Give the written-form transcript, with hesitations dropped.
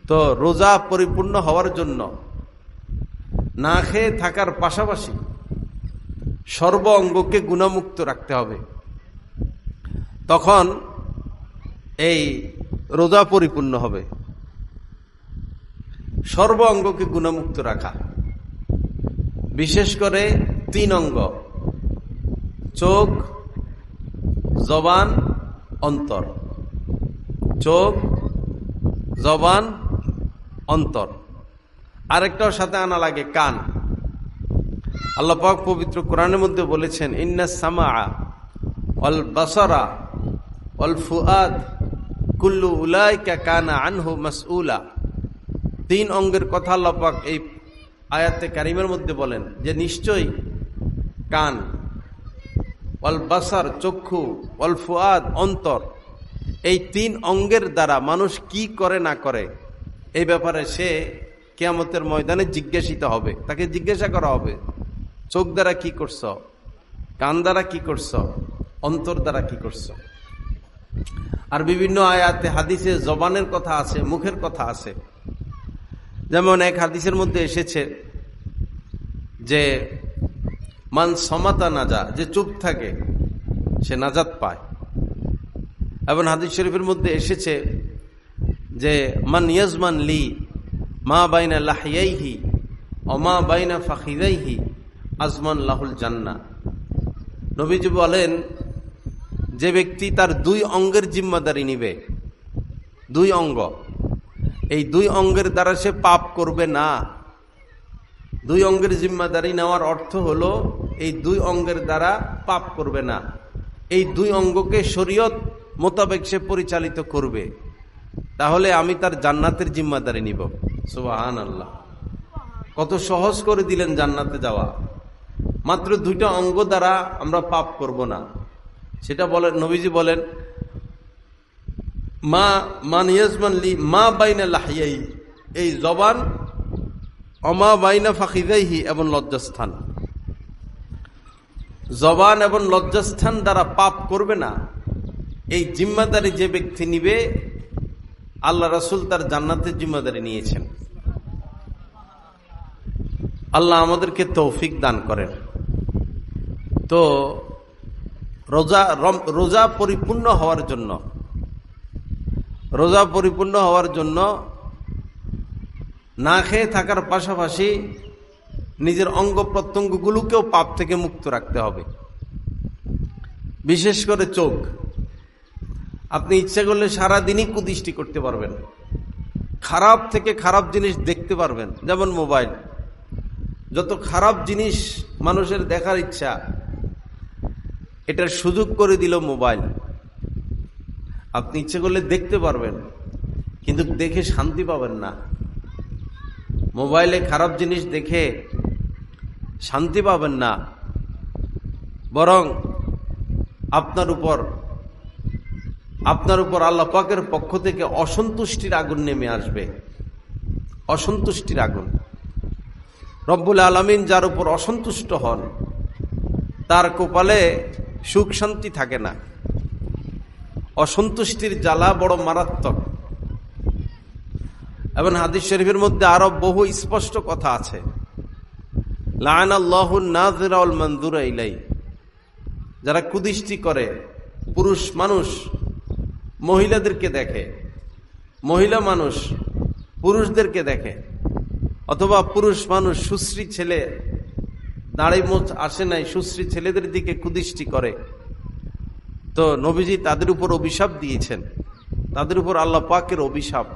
তো রোজা পরিপূর্ণ হওয়ার জন্য না খেয়ে থাকার পাশাপাশি সর্ব অঙ্গকে গুণামুক্ত রাখতে হবে, তখন এই রোজা পরিপূর্ণ হবে। সর্ব অঙ্গকে গুণামুক্ত রাখা, বিশেষ করে 3 অঙ্গ: চোখ, জবান, অন্তর। চোখ, জবান, অন্তর। আরেকটার সাথে আনা লাগে কান। আল্লাহ পাক পবিত্র কোরআনের মধ্যে বলেছেন, ইন্নাস সামআ ওয়াল বাসারা ওয়াল ফুআদ কুল্লু উলাইকা কানা আনহু মাসউলা। 3 অঙ্গের কথা আল্লাহ পাক এই আয়াতে কারিমের মধ্যে বলেন যে নিশ্চয়ই কান, ওয়াল বাসার চক্ষু, ওয়াল ফুআদ অন্তর, এই 3 অঙ্গের দ্বারা মানুষ কি করে না করে এই ব্যাপারে সে কিয়ামতের ময়দানে জিজ্ঞাসিত হবে। তাকে জিজ্ঞাসা করা হবে, চোখ দ্বারা কি করছ, কান দ্বারা কি করছ, অন্তর দ্বারা কি করছ। আর বিভিন্ন আয়াতে হাদিসে জবানের কথা আছে, মুখের কথা আছে। যেমন এক হাদিসের মধ্যে এসেছে যে মান সমাতা নাজা, যে চুপ থাকে সে নাজাত পায়। এবং হাদিস শরীফের মধ্যে এসেছে যে মান ইয়াজমান লি মা বাইনা লাহিয়াইহি ও মা বাইনা ফাখিদাইহি আজমান লাহুল জান্নাহ। নবীজি বলেন, যে ব্যক্তি তার 2 অঙ্গের জিম্মাদারি নিবে, 2 অঙ্গ, এই 2 অঙ্গের দ্বারা সে পাপ করবে না। 2 অঙ্গের জিম্মাদারি নেওয়ার অর্থ হলো এই 2 অঙ্গের দ্বারা পাপ করবে না। এই 2 অঙ্গকে শরীয়ত মোতাবেক সে পরিচালিত করবে, তাহলে আমি তার জান্নাতের জিম্মাদারি নিব। সুবহানাল্লাহ, কত সহজ করে দিলেন জান্নাতে যাওয়া। মাত্র 2টা অঙ্গ দ্বারা আমরা পাপ করব না, সেটা বলেন নবীজি বলেন মান ইয়াজমান লি মা বাইনা লাহিয়াই, এই জবান, অমা বাইনা ফাখিদাইহি এবং লজ্জাস্থান। জবান এবং লজ্জাস্থান দ্বারা পাপ করবে না, এই জিম্মাদারি যে ব্যক্তি নিবে, আল্লাহ রাসূল তার জান্নাতের জিম্মাদারি নিয়েছেন। আল্লাহ আমাদেরকে তৌফিক দান করেন। তো রোজা পরিপূর্ণ হওয়ার জন্য না খেয়ে থাকার পাশাপাশি নিজের অঙ্গ প্রত্যঙ্গগুলোকেও পাপ থেকে মুক্ত রাখতে হবে। বিশেষ করে চোখ। আপনি ইচ্ছা করলে সারাদিনই কুদৃষ্টি করতে পারবেন, খারাপ থেকে খারাপ জিনিস দেখতে পারবেন। যেমন মোবাইল, যত খারাপ জিনিস মানুষের দেখার ইচ্ছা, এটার সুযোগ করে দিল মোবাইল। আপনি ইচ্ছে করলে দেখতে পারবেন, কিন্তু দেখে শান্তি পাবেন না। মোবাইলে খারাপ জিনিস দেখে শান্তি পাবেন না, বরং আপনার উপর আল্লাহ পাকের পক্ষ থেকে অসন্তুষ্টির আগুন নেমে আসবে। অসন্তুষ্টির আগুন। রব্বুল আলামিন যার উপর অসন্তুষ্ট হন, তার কপালে সুখ শান্তি থাকে না। অসন্তুষ্টির জ্বালা বড় মারাত্মক। এবং হাদিস শরীফের মধ্যে আরো বহু স্পষ্ট কথা আছে, লাআনাল্লাহুন নাযিরা ওয়াল মানযুরা ইলাই। যারা কুদৃষ্টি করে, পুরুষ মানুষ মহিলাদেরকে দেখে, মহিলা মানুষ পুরুষদেরকে দেখে, অথবা পুরুষ মানুষ সুশ্রী ছেলে, দাড়ি মোছ আসে নাই, সুশ্রী ছেলেদের দিকে কুদৃষ্টি করে, তো নবীজি তাদের উপর অভিশাপ দিয়েছেন। তাদের উপর আল্লাহ পাকের অভিশাপ।